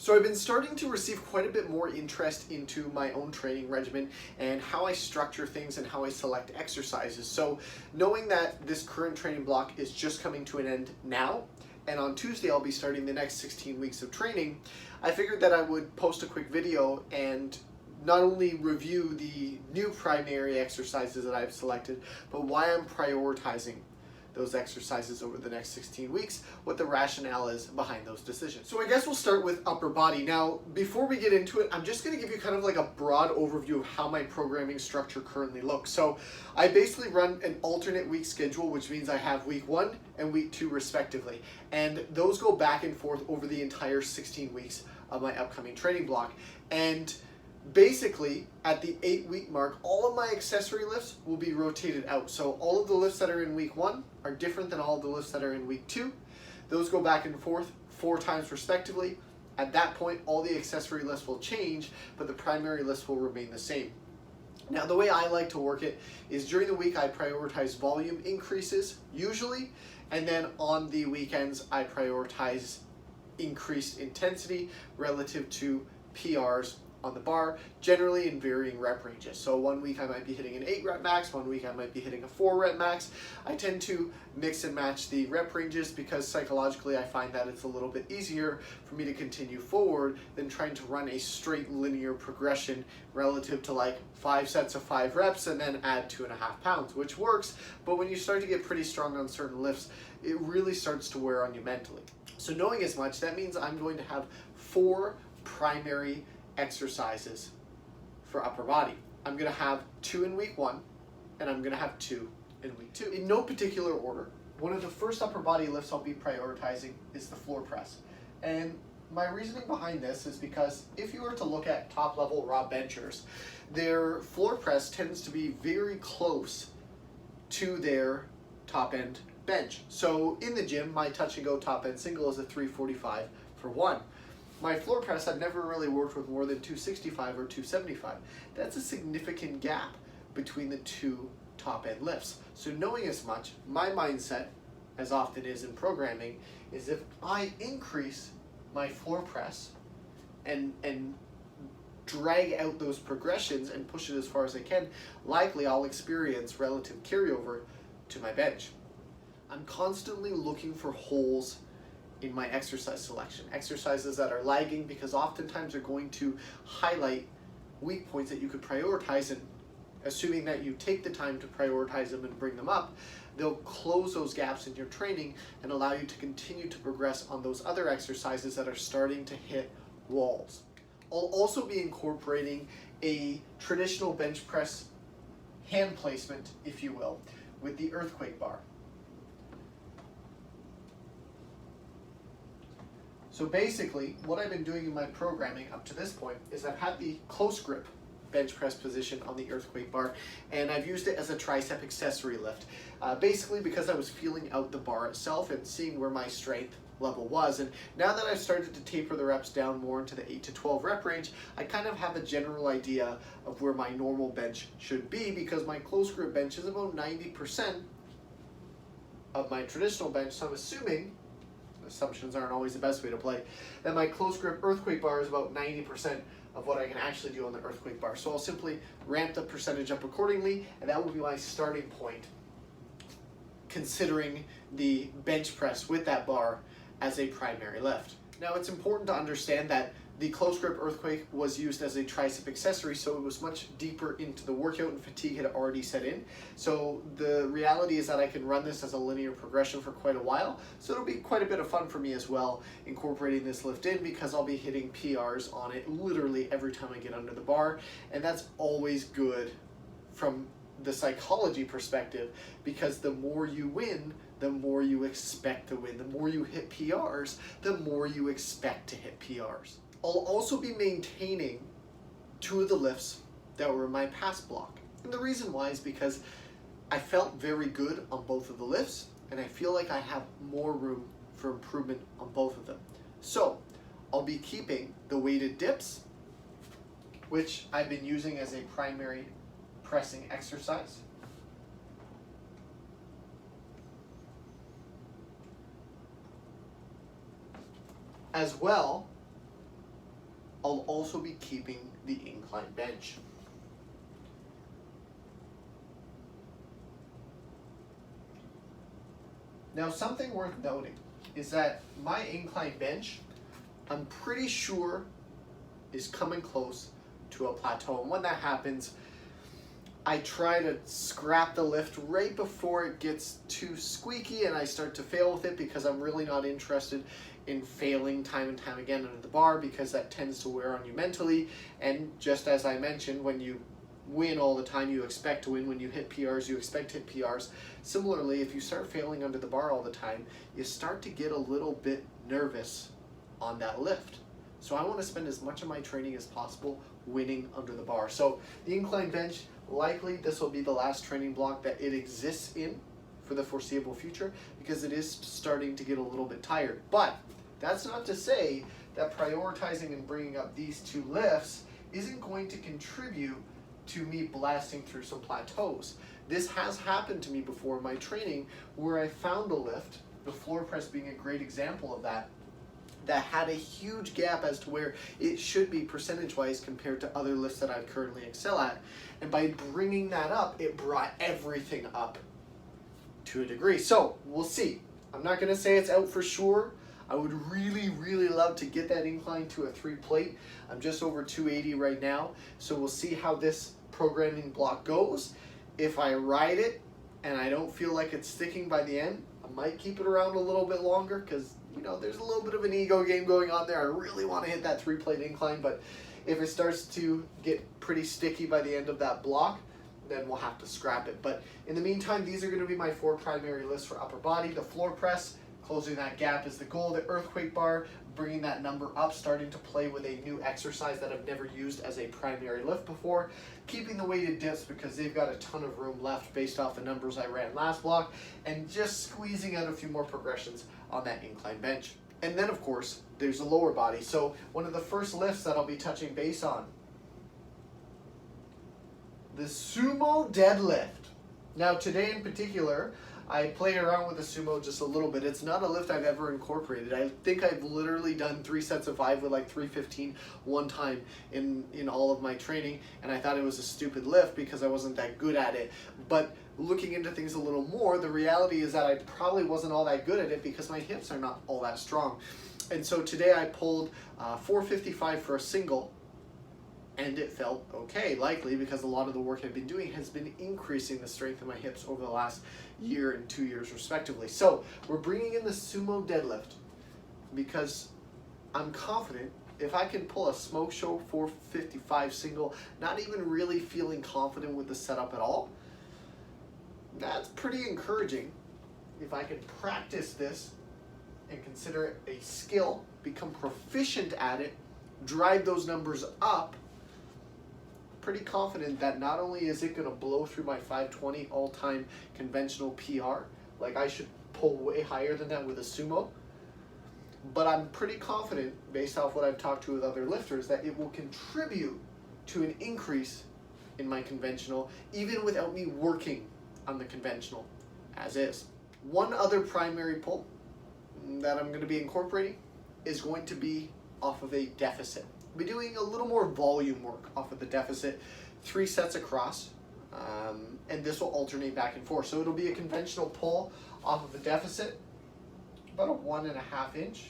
So I've been starting to receive quite a bit more interest into my own training regimen and how I structure things and how I select exercises. So knowing that this current training block is just coming to an end now, and on Tuesday I'll be starting the next 16 weeks of training, I figured that I would post a quick video and not only review the new primary exercises that I've selected, but why I'm prioritizing those exercises over the next 16 weeks, what the rationale is behind those decisions. So I guess we'll start with upper body. Now, before we get into it, I'm just gonna give you kind of like a broad overview of how my programming structure currently looks. So I basically run an alternate week schedule, which means I have week 1 and week 2 respectively. And those go back and forth over the entire 16 weeks of my upcoming training block. And basically, at the 8-week mark, all of my accessory lifts will be rotated out. So all of the lifts that are in week 1 are different than all of the lifts that are in week 2. Those go back and forth 4 times respectively. At that point, all the accessory lifts will change, but the primary lifts will remain the same. Now, the way I like to work it is during the week, I prioritize volume increases, usually, and then on the weekends, I prioritize increased intensity relative to PRs on the bar, generally in varying rep ranges. So one week I might be hitting an 8 rep max, one week I might be hitting a 4 rep max. I tend to mix and match the rep ranges because psychologically I find that it's a little bit easier for me to continue forward than trying to run a straight linear progression relative to like 5 sets of 5 reps and then add 2.5 pounds, which works, but when you start to get pretty strong on certain lifts, it really starts to wear on you mentally. So knowing as much, that means I'm going to have 4 primary exercises for upper body. I'm going to have 2 in week 1 and I'm going to have 2 in week 2. In no particular order, one of the first upper body lifts I'll be prioritizing is the floor press. And my reasoning behind this is because if you were to look at top level raw benchers, their floor press tends to be very close to their top end bench. So in the gym, my touch and go top end single is a 345 for 1. My floor press, I've never really worked with more than 265 or 275. That's a significant gap between the 2 top end lifts. So knowing as much, my mindset, as often is in programming, is if I increase my floor press and drag out those progressions and push it as far as I can, likely I'll experience relative carryover to my bench. I'm constantly looking for holes in my exercise selection, exercises that are lagging, because oftentimes they're going to highlight weak points that you could prioritize, and assuming that you take the time to prioritize them and bring them up, they'll close those gaps in your training and allow you to continue to progress on those other exercises that are starting to hit walls. I'll also be incorporating a traditional bench press hand placement, if you will, with the earthquake bar. So basically, what I've been doing in my programming up to this point is I've had the close grip bench press position on the earthquake bar, and I've used it as a tricep accessory lift. Basically because I was feeling out the bar itself and seeing where my strength level was. And now that I've started to taper the reps down more into the 8 to 12 rep range, I kind of have a general idea of where my normal bench should be, because my close grip bench is about 90% of my traditional bench. So I'm assuming, assumptions aren't always the best way to play, that my close grip earthquake bar is about 90% of what I can actually do on the earthquake bar. So I'll simply ramp the percentage up accordingly, and that will be my starting point, considering the bench press with that bar as a primary lift. Now, it's important to understand that the close grip earthquake was used as a tricep accessory, so it was much deeper into the workout and fatigue had already set in. So the reality is that I can run this as a linear progression for quite a while. So it'll be quite a bit of fun for me as well, incorporating this lift in, because I'll be hitting PRs on it literally every time I get under the bar. And that's always good from the psychology perspective, because the more you win, the more you expect to win. The more you hit PRs, the more you expect to hit PRs. I'll also be maintaining 2 of the lifts that were in my past block. And the reason why is because I felt very good on both of the lifts, and I feel like I have more room for improvement on both of them. So I'll be keeping the weighted dips, which I've been using as a primary pressing exercise. As well I'll also be keeping the incline bench. Now, something worth noting is that my incline bench, I'm pretty sure, is coming close to a plateau. And when that happens, I try to scrap the lift right before it gets too squeaky and I start to fail with it, because I'm really not interested in failing time and time again under the bar, because that tends to wear on you mentally. And just as I mentioned, when you win all the time, you expect to win. When you hit PRs, you expect to hit PRs. Similarly, if you start failing under the bar all the time, you start to get a little bit nervous on that lift. So I want to spend as much of my training as possible winning under the bar. So the incline bench, likely this will be the last training block that it exists in for the foreseeable future, because it is starting to get a little bit tired. But that's not to say that prioritizing and bringing up these two lifts isn't going to contribute to me blasting through some plateaus. This has happened to me before in my training, where I found a lift, the floor press being a great example of that had a huge gap as to where it should be percentage-wise compared to other lifts that I currently excel at. And by bringing that up, it brought everything up to a degree. So we'll see. I'm not going to say it's out for sure. I would really, really love to get that incline to a 3-plate. I'm just over 280 right now. So we'll see how this programming block goes. If I ride it and I don't feel like it's sticking by the end, I might keep it around a little bit longer, because you know, there's a little bit of an ego game going on there. I really want to hit that 3-plate incline, but if it starts to get pretty sticky by the end of that block, then we'll have to scrap it. But in the meantime, these are going to be my 4 primary lifts for upper body. The floor press, closing that gap is the goal. The earthquake bar, bringing that number up, starting to play with a new exercise that I've never used as a primary lift before. Keeping the weighted dips, because they've got a ton of room left based off the numbers I ran last block, and just squeezing out a few more progressions on that incline bench. And then of course, there's the lower body. So one of the first lifts that I'll be touching base on, the sumo deadlift. Now today in particular, I played around with the sumo just a little bit. It's not a lift I've ever incorporated. I think I've literally done 3 sets of 5 with like 315 one time in all of my training, and I thought it was a stupid lift because I wasn't that good at it. But looking into things a little more, the reality is that I probably wasn't all that good at it because my hips are not all that strong. And so today I pulled 455 for a single, and it felt okay, likely because a lot of the work I've been doing has been increasing the strength of my hips over the last year and 2 years respectively. So we're bringing in the sumo deadlift because I'm confident if I can pull a smoke show 455 single, not even really feeling confident with the setup at all, that's pretty encouraging. If I can practice this and consider it a skill, become proficient at it, drive those numbers up, pretty confident that not only is it going to blow through my 520 all-time conventional PR, like I should pull way higher than that with a sumo, but I'm pretty confident, based off what I've talked to with other lifters, that it will contribute to an increase in my conventional, even without me working on the conventional as is. One other primary pull that I'm going to be incorporating is going to be off of a deficit. I'll be doing a little more volume work off of the deficit, 3 sets across, and this will alternate back and forth. So it'll be a conventional pull off of the deficit, about a 1.5 inch.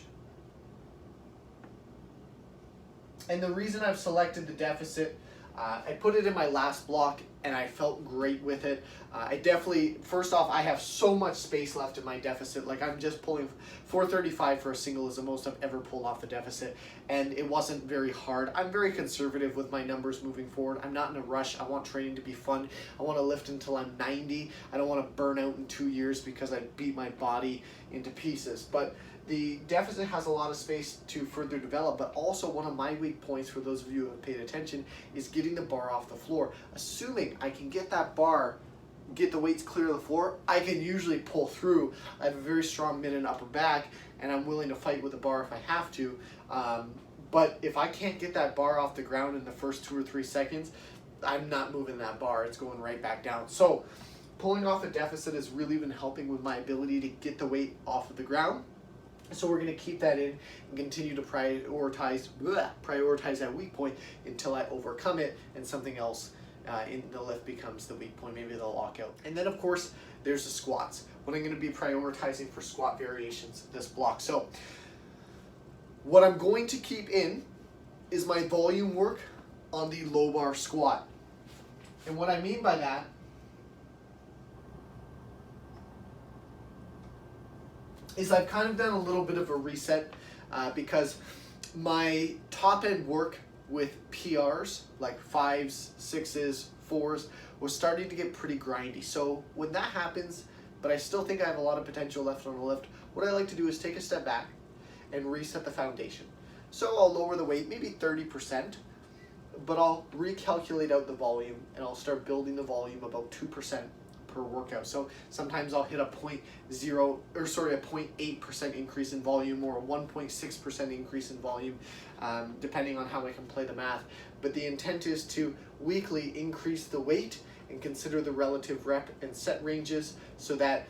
And the reason I've selected the deficit, I put it in my last block and I felt great with it. I definitely, first off, I have so much space left in my deficit. Like I'm just pulling 435 for a single is the most I've ever pulled off the deficit, and it wasn't very hard. I'm very conservative with my numbers moving forward. I'm not in a rush. I want training to be fun. I want to lift until I'm 90. I don't want to burn out in 2 years because I beat my body into pieces. But the deficit has a lot of space to further develop, but also one of my weak points, for those of you who have paid attention, is getting the bar off the floor. Assuming I can get that bar, get the weights clear of the floor, I can usually pull through. I have a very strong mid and upper back, and I'm willing to fight with the bar if I have to. But if I can't get that bar off the ground in the first 2 or 3 seconds, I'm not moving that bar. It's going right back down. So pulling off a deficit has really been helping with my ability to get the weight off of the ground So we're going to keep that in and continue to prioritize that weak point until I overcome it and something else in the lift becomes the weak point, maybe the lockout. And then of course there's the squats. What I'm going to be prioritizing for squat variations this block. So what I'm going to keep in is my volume work on the low bar squat. And what I mean by that is I've kind of done a little bit of a reset because my top end work with PRs, like 5s, 6s, 4s, was starting to get pretty grindy. So when that happens, but I still think I have a lot of potential left on the lift, what I like to do is take a step back and reset the foundation. So I'll lower the weight, maybe 30%, but I'll recalculate out the volume and I'll start building the volume about 2% per workout. So sometimes I'll hit a 0.8% increase in volume or a 1.6% increase in volume, depending on how I can play the math. But the intent is to weekly increase the weight and consider the relative rep and set ranges so that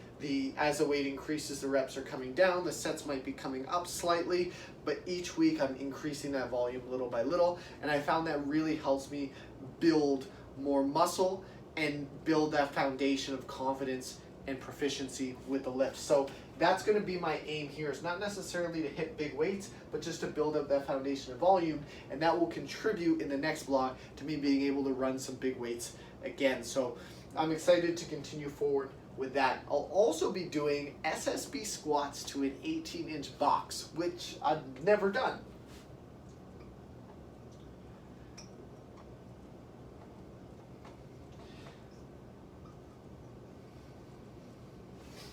as the weight increases, the reps are coming down, the sets might be coming up slightly, but each week I'm increasing that volume little by little, and I found that really helps me build more muscle and build that foundation of confidence and proficiency with the lift. So that's going to be my aim here. It's not necessarily to hit big weights, but just to build up that foundation of volume, and that will contribute in the next block to me being able to run some big weights again. So I'm excited to continue forward with that. I'll also be doing SSB squats to an 18-inch box, which I've never done.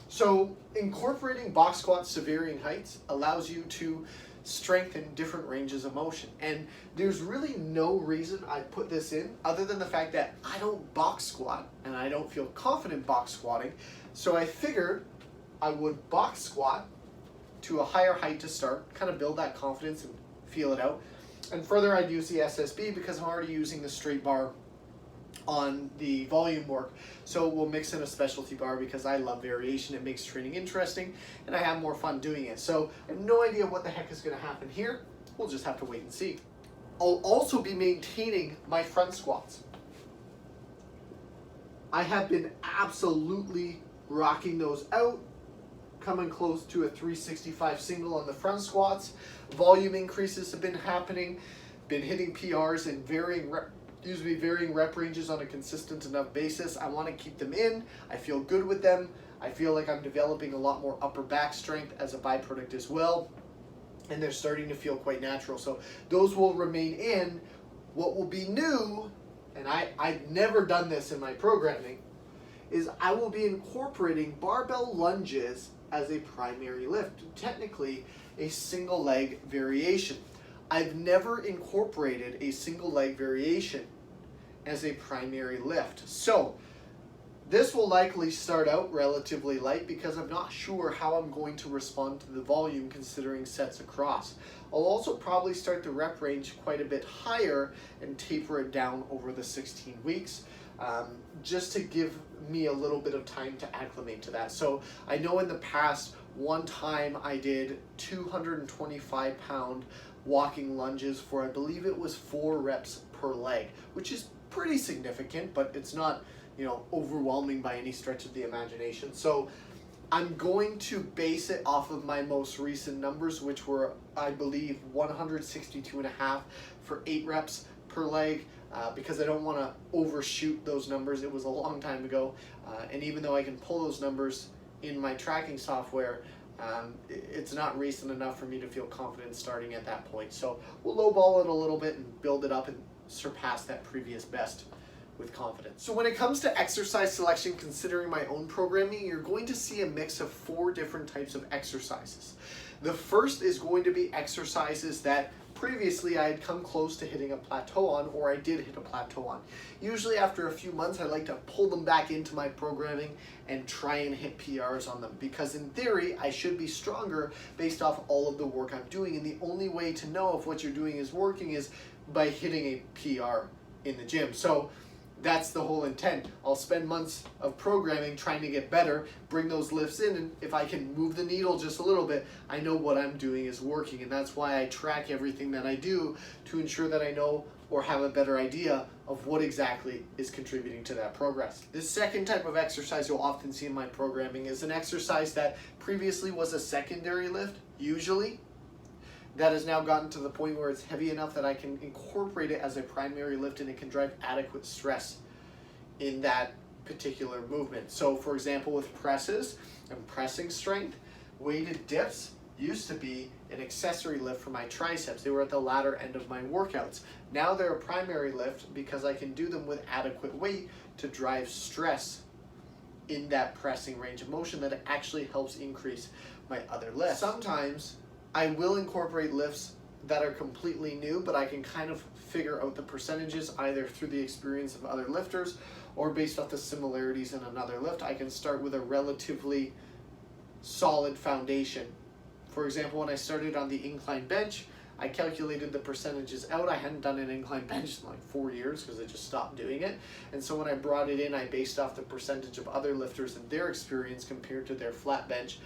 So incorporating box squats to varying heights allows you to strengthen different ranges of motion. And there's really no reason I put this in other than the fact that I don't box squat and I don't feel confident box squatting. So I figured I would box squat to a higher height to start, kind of build that confidence and feel it out. And further, I'd use the SSB because I'm already using the straight bar on the volume work. So we'll mix in a specialty bar because I love variation. It makes training interesting and I have more fun doing it. So I have no idea what the heck is going to happen here. We'll just have to wait and see. I'll also be maintaining my front squats. I have been absolutely rocking those out, coming close to a 365 single on the front squats. Volume increases have been happening, been hitting PRs and varying rep ranges on a consistent enough basis. I want to keep them in. I feel good with them. I feel like I'm developing a lot more upper back strength as a byproduct as well. And they're starting to feel quite natural. So those will remain in. What will be new, and I've never done this in my programming, is I will be incorporating barbell lunges as a primary lift. Technically, a single leg variation. I've never incorporated a single leg variation as a primary lift. So this will likely start out relatively light because I'm not sure how I'm going to respond to the volume considering sets across. I'll also probably start the rep range quite a bit higher and taper it down over the 16 weeks just to give me a little bit of time to acclimate to that. So I know in the past, one time I did 225-pound walking lunges for, I believe it was 4 reps per leg, which is pretty significant, but it's not, overwhelming by any stretch of the imagination. So I'm going to base it off of my most recent numbers, which were, I believe, 162.5 for 8 reps per leg, because I don't want to overshoot those numbers. It was a long time ago, and even though I can pull those numbers in my tracking software, it's not recent enough for me to feel confident starting at that point. So we'll lowball it a little bit and build it up and surpass that previous best with confidence. So when it comes to exercise selection, considering my own programming, you're going to see a mix of 4 different types of exercises. The first is going to be exercises that previously I had come close to hitting a plateau on, or I did hit a plateau on. Usually after a few months, I like to pull them back into my programming and try and hit PRs on them, because in theory, I should be stronger based off all of the work I'm doing, and the only way to know if what you're doing is working is by hitting a PR in the gym. So that's the whole intent. I'll spend months of programming trying to get better, bring those lifts in, and if I can move the needle just a little bit, I know what I'm doing is working, and that's why I track everything that I do to ensure that I know or have a better idea of what exactly is contributing to that progress. The second type of exercise you'll often see in my programming is an exercise that previously was a secondary lift, usually, that has now gotten to the point where it's heavy enough that I can incorporate it as a primary lift and it can drive adequate stress in that particular movement. So for example, with presses and pressing strength, weighted dips used to be an accessory lift for my triceps. They were at the latter end of my workouts. Now they're a primary lift because I can do them with adequate weight to drive stress in that pressing range of motion that actually helps increase my other lifts. Sometimes I will incorporate lifts that are completely new, but I can kind of figure out the percentages either through the experience of other lifters or based off the similarities in another lift. I can start with a relatively solid foundation. For example, when I started on the incline bench, I calculated the percentages out. I hadn't done an incline bench in like 4 years because I just stopped doing it. And so when I brought it in, I based off the percentage of other lifters and their experience compared to their flat bench,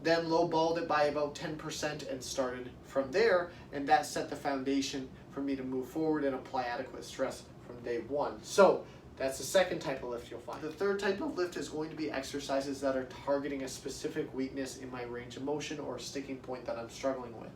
then lowballed it by about 10% and started from there. And that set the foundation for me to move forward and apply adequate stress from day one. So that's the second type of lift you'll find. The third type of lift is going to be exercises that are targeting a specific weakness in my range of motion or a sticking point that I'm struggling with.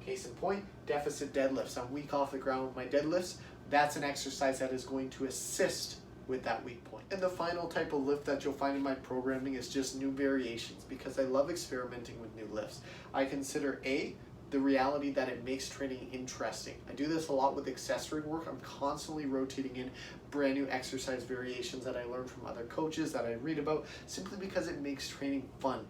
Case in point, deficit deadlifts. I'm weak off the ground with my deadlifts. That's an exercise that is going to assist with that weak point. And the final type of lift that you'll find in my programming is just new variations, because I love experimenting with new lifts. I consider the reality that it makes training interesting. I do this a lot with accessory work. I'm constantly rotating in brand new exercise variations that I learn from other coaches, that I read about, simply because it makes training fun.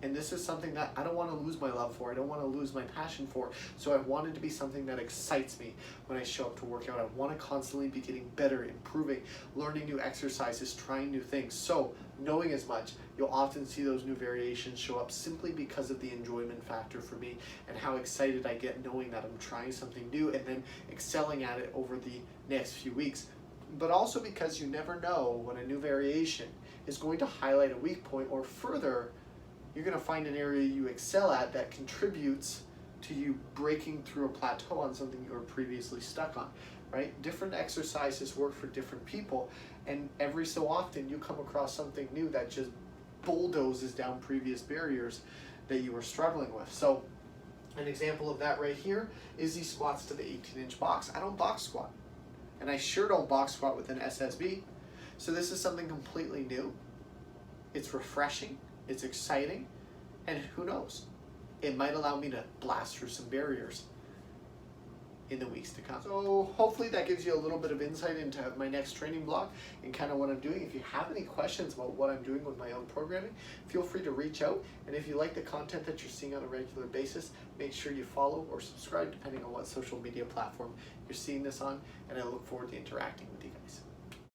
And this is something that I don't want to lose my love for. I don't want to lose my passion for. So I want it to be something that excites me when I show up to work out. I want to constantly be getting better, improving, learning new exercises, trying new things. So knowing as much, you'll often see those new variations show up simply because of the enjoyment factor for me and how excited I get knowing that I'm trying something new and then excelling at it over the next few weeks. But also because you never know when a new variation is going to highlight a weak point, or further, you're going to find an area you excel at that contributes to you breaking through a plateau on something you were previously stuck on, right? Different exercises work for different people, and every so often you come across something new that just bulldozes down previous barriers that you were struggling with. So an example of that right here is these squats to the 18-inch box. I don't box squat, and I sure don't box squat with an SSB. So this is something completely new. It's refreshing. It's exciting, and who knows, it might allow me to blast through some barriers in the weeks to come. So hopefully that gives you a little bit of insight into my next training block and kind of what I'm doing. If you have any questions about what I'm doing with my own programming, feel free to reach out. And if you like the content that you're seeing on a regular basis, make sure you follow or subscribe depending on what social media platform you're seeing this on, and I look forward to interacting with you guys.